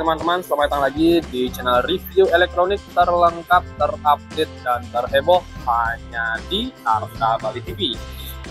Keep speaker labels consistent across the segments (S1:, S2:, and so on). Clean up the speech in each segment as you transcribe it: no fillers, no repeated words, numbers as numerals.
S1: teman-teman, selamat datang lagi di channel review elektronik terlengkap, terupdate, dan terheboh hanya di Arta Bali TV.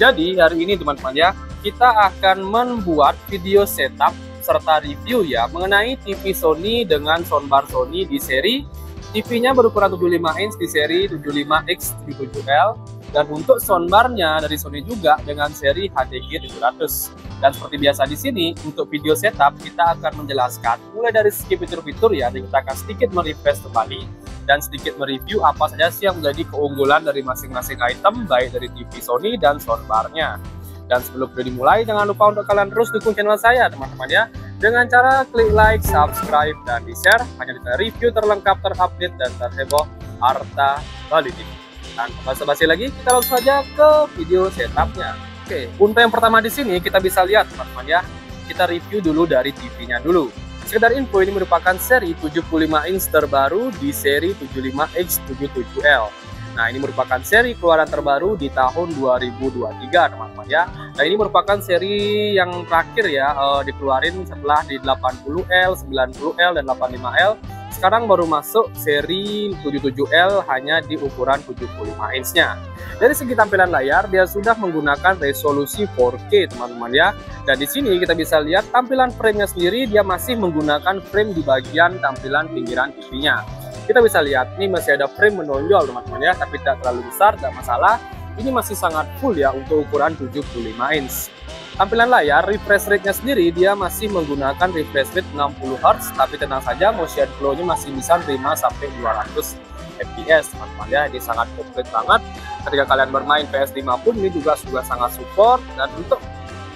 S1: Jadi hari ini teman-teman ya, kita akan membuat video setup serta review ya mengenai TV Sony dengan soundbar Sony di seri TV-nya berukuran 75 inch di seri 75X77L, dan untuk soundbarnya dari Sony juga dengan seri HDG 700. Dan seperti biasa di sini untuk video setup kita akan menjelaskan mulai dari segi fitur-fitur ya, dan kita akan sedikit merefresh kembali dan sedikit mereview apa saja sih yang menjadi keunggulan dari masing-masing item baik dari TV Sony dan soundbarnya. Dan sebelum video dimulai, jangan lupa untuk kalian terus dukung channel saya teman-teman ya, dengan cara klik like, subscribe, dan di-share hanya di review terlengkap, terupdate, dan terheboh Arta Bali TV. Dan basa-basi lagi, kita langsung saja ke video setupnya. Oke, untuk yang pertama di sini kita bisa lihat teman-teman ya, kita review dulu dari TV-nya dulu. Sekedar info, ini merupakan seri 75 inch terbaru di seri 75X77L. Nah, ini merupakan seri keluaran terbaru di tahun 2023 teman-teman ya. Nah, ini merupakan seri yang terakhir ya, dikeluarin setelah di 80L, 90L, dan 85L. Sekarang baru masuk seri 77L hanya di ukuran 75 inch-nya. Dari segi tampilan layar, dia sudah menggunakan resolusi 4K teman-teman ya. Dan di sini kita bisa lihat tampilan frame-nya sendiri, dia masih menggunakan frame di bagian tampilan pinggiran TV-nya. Kita bisa lihat ini masih ada frame menonjol teman-teman ya, tapi tidak terlalu besar, tidak masalah. Ini masih sangat full ya untuk ukuran 75 inch. Tampilan layar, refresh rate-nya sendiri dia masih menggunakan refresh rate 60 Hz, tapi tenang saja motion flow-nya masih bisa 5 sampai 200 fps teman-teman ya. Ini sangat komplit banget. Ketika kalian bermain PS5 pun ini juga sudah sangat support. Dan untuk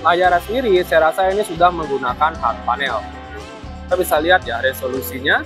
S1: layarnya sendiri saya rasa ini sudah menggunakan hard panel. Kita bisa lihat ya resolusinya.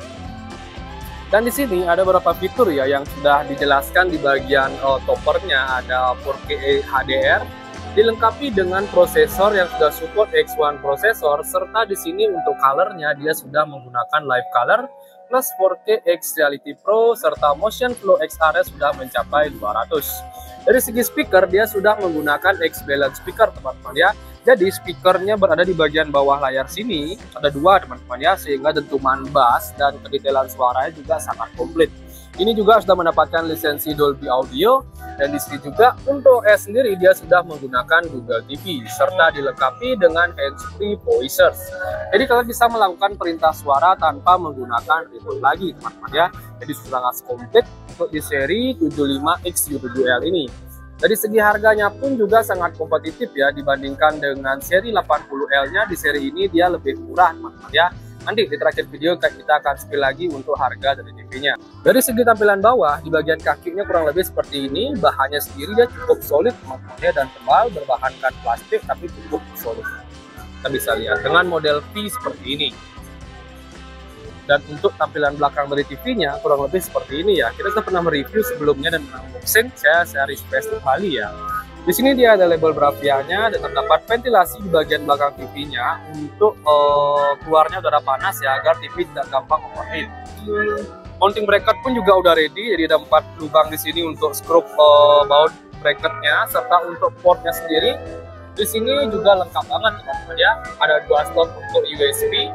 S1: Dan di sini ada beberapa fitur ya yang sudah dijelaskan di bagian toppernya. Ada 4K HDR, dilengkapi dengan prosesor yang sudah support X1 prosesor, serta di sini untuk colornya dia sudah menggunakan live color plus 4K X Reality Pro, serta motion flow XR sudah mencapai 200. Dari segi speaker dia sudah menggunakan X balance speaker teman-teman ya. Jadi speakernya berada di bagian bawah layar sini, ada dua teman-teman ya, sehingga dentuman bass dan kedetailan suaranya juga sangat komplit. Ini juga sudah mendapatkan lisensi Dolby Audio, dan di sini juga untuk OS sendiri dia sudah menggunakan Google TV, serta dilengkapi dengan hands-free voicers. Jadi kalian bisa melakukan perintah suara tanpa menggunakan remote lagi teman-teman ya. Jadi sangat komplit untuk di seri 75X77L ini. Dari segi harganya pun juga sangat kompetitif ya dibandingkan dengan seri 80L-nya. Di seri ini dia lebih murah teman-teman ya. Nanti di terakhir video kita akan spill lagi untuk harga dari TV-nya. Dari segi tampilan bawah, di bagian kakinya kurang lebih seperti ini. Bahannya sendiri dia cukup solid teman-teman ya, dan tebal, berbahankan plastik tapi cukup solid. Kita bisa lihat dengan model V seperti ini. Dan untuk tampilan belakang dari TV-nya kurang lebih seperti ini ya. Kita sudah pernah mereview sebelumnya dan unboxing, saya refresh kembali ya. Di sini dia ada label Bravia-nya dan terdapat ventilasi di bagian belakang TV-nya untuk keluarnya udara panas ya, agar TV tidak gampang overheat. Mounting bracket pun juga udah ready, jadi ada 4 lubang di sini untuk skrup baut bracketnya, serta untuk portnya sendiri di sini juga lengkap banget teman-teman ya. Ada 2 slot untuk USB.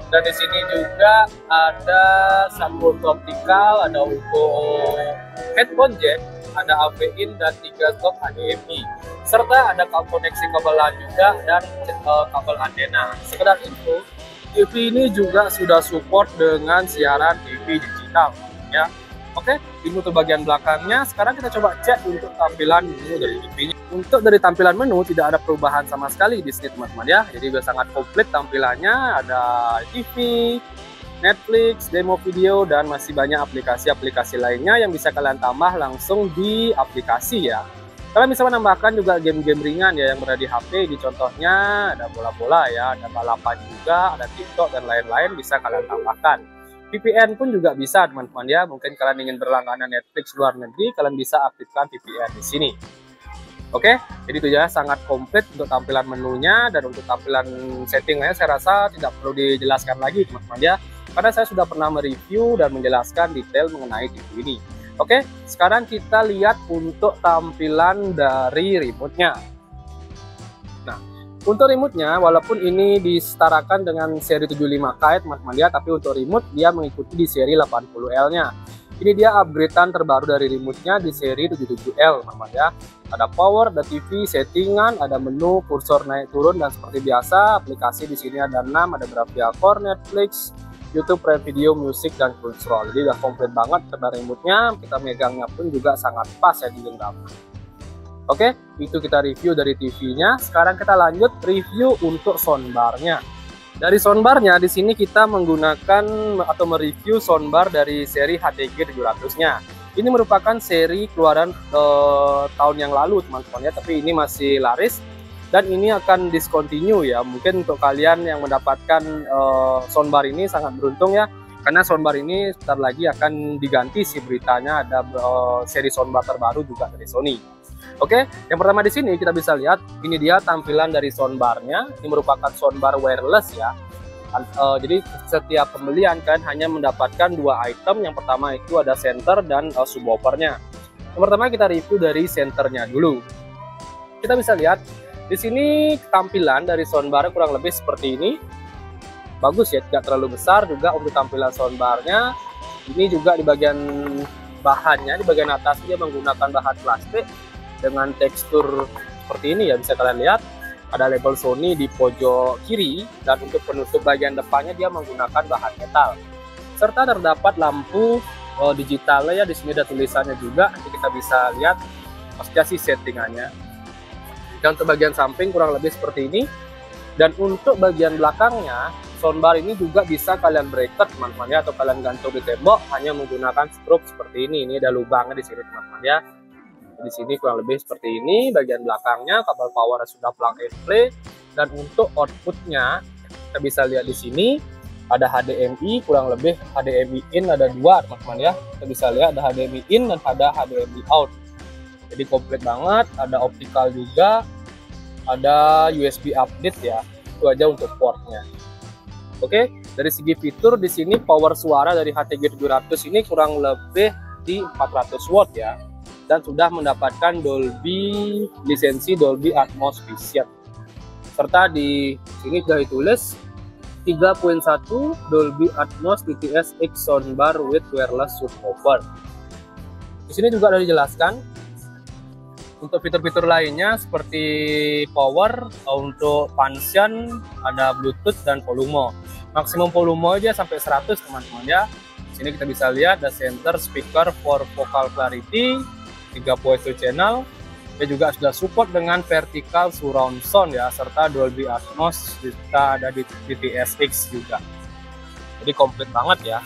S1: Dan di sini juga ada subwoofer optikal, ada untuk headphone jack, ada AV in, dan 3 slot HDMI, serta ada koneksi kabel LAN juga dan kabel antena. Sekedar info, TV ini juga sudah support dengan siaran TV digital ya. Oke, ini untuk bagian belakangnya. Sekarang kita coba cek untuk tampilan menu dari TV-nya. Untuk dari tampilan menu tidak ada perubahan sama sekali di sini teman-teman ya. Jadi sudah sangat komplit tampilannya. Ada TV, Netflix, demo video, dan masih banyak aplikasi-aplikasi lainnya yang bisa kalian tambah langsung di aplikasi ya. Kalian bisa menambahkan juga game-game ringan ya yang berada di HP. Di contohnya ada bola-bola ya, ada balapan juga, ada TikTok dan lain-lain bisa kalian tambahkan. VPN pun juga bisa teman-teman ya. Mungkin kalian ingin berlangganan Netflix luar negeri, kalian bisa aktifkan VPN di sini. Oke, jadi itu ya, sangat komplit untuk tampilan menunya. Dan untuk tampilan settingnya saya rasa tidak perlu dijelaskan lagi teman-teman ya, karena saya sudah pernah mereview dan menjelaskan detail mengenai TV ini. Oke, sekarang kita lihat untuk tampilan dari remote-nya. Nah, Untuk remote-nya, walaupun ini disetarakan dengan seri 75K ya teman-teman ya, tapi untuk remote dia mengikuti di seri 80L-nya. Ini dia upgrade-an terbaru dari remote-nya di seri 77L teman-teman ya. Ada power, ada TV, settingan, ada menu, kursor naik turun, dan seperti biasa aplikasi di sini ada 6, ada Bravia Core, Netflix, YouTube, Prime Video, Music, dan Control. Jadi udah komplit banget karena remote-nya, kita megangnya pun juga sangat pas ya di genggam. Oke, itu kita review dari TV-nya. Sekarang kita lanjut review untuk soundbar-nya. Dari soundbar-nya di sini kita menggunakan atau mereview soundbar dari seri HTG 700-nya. Ini merupakan seri keluaran tahun yang lalu teman-teman ya, tapi ini masih laris dan ini akan discontinue ya. Mungkin untuk kalian yang mendapatkan soundbar ini sangat beruntung ya, karena soundbar ini sebentar lagi akan diganti sih beritanya, ada seri soundbar terbaru juga dari Sony. Oke, yang pertama di sini kita bisa lihat ini dia tampilan dari soundbar-nya. Ini merupakan soundbar wireless ya. Jadi setiap pembelian kan hanya mendapatkan 2 item. Yang pertama itu ada center dan subwoofer-nya. Yang pertama kita review dari centernya dulu. Kita bisa lihat di sini tampilan dari soundbar kurang lebih seperti ini. Bagus ya, tidak terlalu besar juga untuk tampilan soundbar-nya. Ini juga di bagian bahannya, di bagian atas dia menggunakan bahan plastik dengan tekstur seperti ini ya, bisa kalian lihat ada label Sony di pojok kiri, dan untuk penutup bagian depannya dia menggunakan bahan metal, serta terdapat lampu digitalnya ya. Di sini ada tulisannya juga, nanti kita bisa lihat pasca sih settingannya. Dan untuk bagian samping kurang lebih seperti ini, dan untuk bagian belakangnya soundbar ini juga bisa kalian bracket teman-teman ya, atau kalian gantung di tembok hanya menggunakan strap seperti ini. Ini ada lubangnya di sini teman-teman ya. Di sini kurang lebih seperti ini bagian belakangnya, kabel power sudah plug and play, dan untuk outputnya kita bisa lihat di sini ada HDMI, kurang lebih HDMI in ada 2 teman-teman ya. Kita bisa lihat ada HDMI in dan ada HDMI out. Jadi komplit banget, ada optical juga, ada USB update ya. Itu aja untuk portnya. Oke, dari segi fitur di sini power suara dari HTG 700 ini kurang lebih di 400 watt ya. Dan sudah mendapatkan lisensi Dolby Atmos Vision. Serta di sini sudah ditulis 3.1 Dolby Atmos DTS X soundbar with wireless subwoofer. Di sini juga sudah dijelaskan untuk fitur-fitur lainnya seperti power, untuk function, ada Bluetooth dan volume. Maksimum volume aja sampai 100 teman-teman ya. Di sini kita bisa lihat ada center speaker for vocal clarity, 3 voice channel. Dia juga sudah support dengan vertical surround sound ya, serta Dolby Atmos juga ada di DTS-X juga. Jadi komplit banget ya.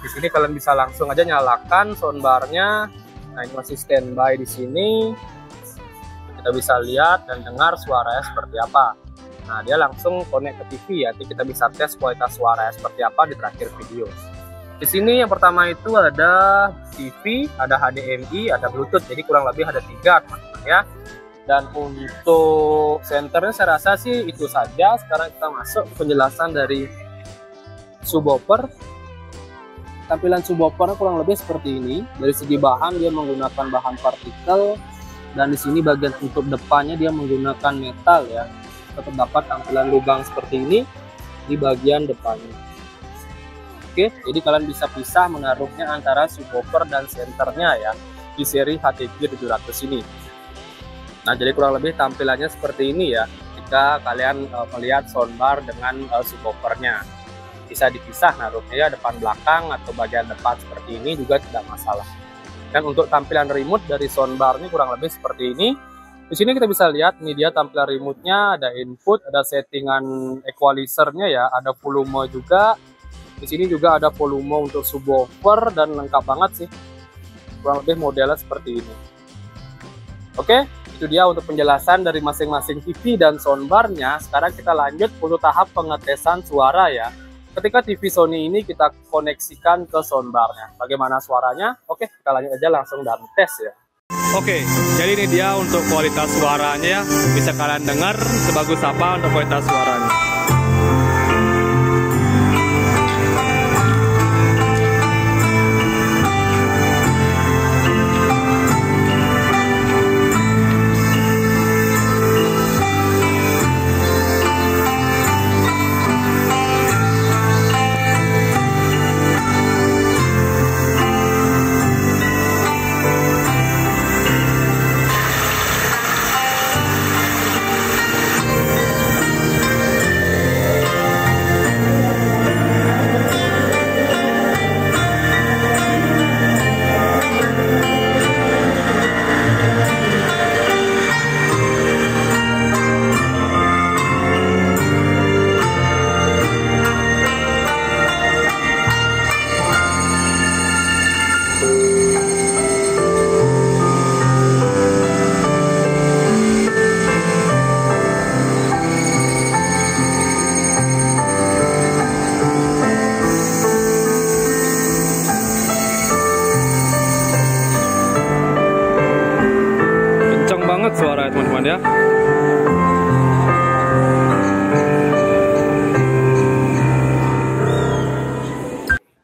S1: Di sini kalian bisa langsung aja nyalakan soundbar-nya. Nah, ini masih standby di sini. Kita bisa lihat dan dengar suaranya seperti apa. Nah, dia langsung connect ke TV ya. Nanti kita bisa tes kualitas suaranya seperti apa di terakhir video. Di sini yang pertama itu ada TV, ada HDMI, ada Bluetooth. Jadi kurang lebih ada 3 teman-teman ya. Dan untuk senternya saya rasa sih itu saja. Sekarang kita masuk ke penjelasan dari subwoofer. Tampilan subwoofernya kurang lebih seperti ini. Dari segi bahan dia menggunakan bahan partikel, dan di sini bagian tutup depannya dia menggunakan metal ya. Terdapat tampilan lubang seperti ini di bagian depannya. Oke, jadi kalian bisa pisah menaruhnya antara subwoofer dan senternya ya di seri HTG 700 ini. Nah, jadi kurang lebih tampilannya seperti ini ya jika kalian melihat soundbar dengan subwoofernya. Bisa dipisah naruhnya ya, depan belakang atau bagian depan seperti ini juga tidak masalah. Dan untuk tampilan remote dari soundbar ini kurang lebih seperti ini. Di sini kita bisa lihat ini dia tampilan remote-nya, ada input, ada settingan equalizer-nya ya, ada volume juga. Di sini juga ada volume untuk subwoofer dan lengkap banget sih. Kurang lebih modelnya seperti ini. Oke, itu dia untuk penjelasan dari masing-masing TV dan soundbar-nya. Sekarang kita lanjut untuk tahap pengetesan suara ya. Ketika TV Sony ini kita koneksikan ke soundbar-nya. Bagaimana suaranya? Oke, kita lanjut aja langsung dan tes ya. Oke, jadi ini dia untuk kualitas suaranya ya. Bisa kalian dengar sebagus apa untuk kualitas suaranya.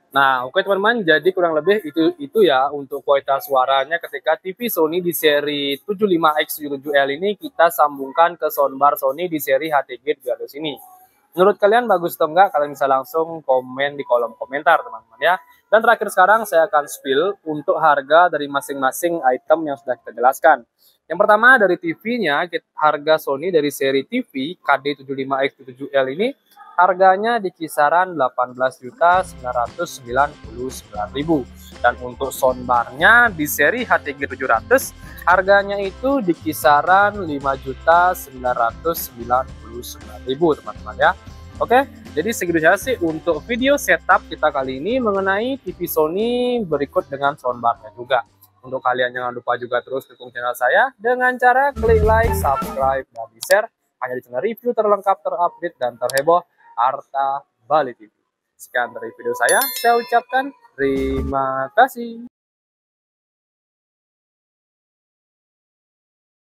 S1: Nah, oke teman-teman, jadi kurang lebih itu ya untuk kualitas suaranya ketika TV Sony di seri 75X77L ini kita sambungkan ke soundbar Sony di seri HTG 300 ini. Menurut kalian bagus atau enggak? Kalian bisa langsung komen di kolom komentar teman-teman ya. Dan terakhir sekarang saya akan spill untuk harga dari masing-masing item yang sudah kita jelaskan. Yang pertama dari TV-nya, harga Sony dari seri TV KD75X77L ini harganya di kisaran 18.999.000. Dan untuk soundbarnya di seri HTG 700 harganya itu di kisaran 5.999.000 teman-teman ya. Oke, jadi segitu saja sih untuk video setup kita kali ini mengenai TV Sony berikut dengan soundbarnya juga. Untuk kalian jangan lupa juga terus dukung channel saya dengan cara klik like, subscribe, dan di-share hanya di channel review terlengkap, terupdate, dan terheboh Arta Bali TV. Sekian dari video saya ucapkan terima kasih.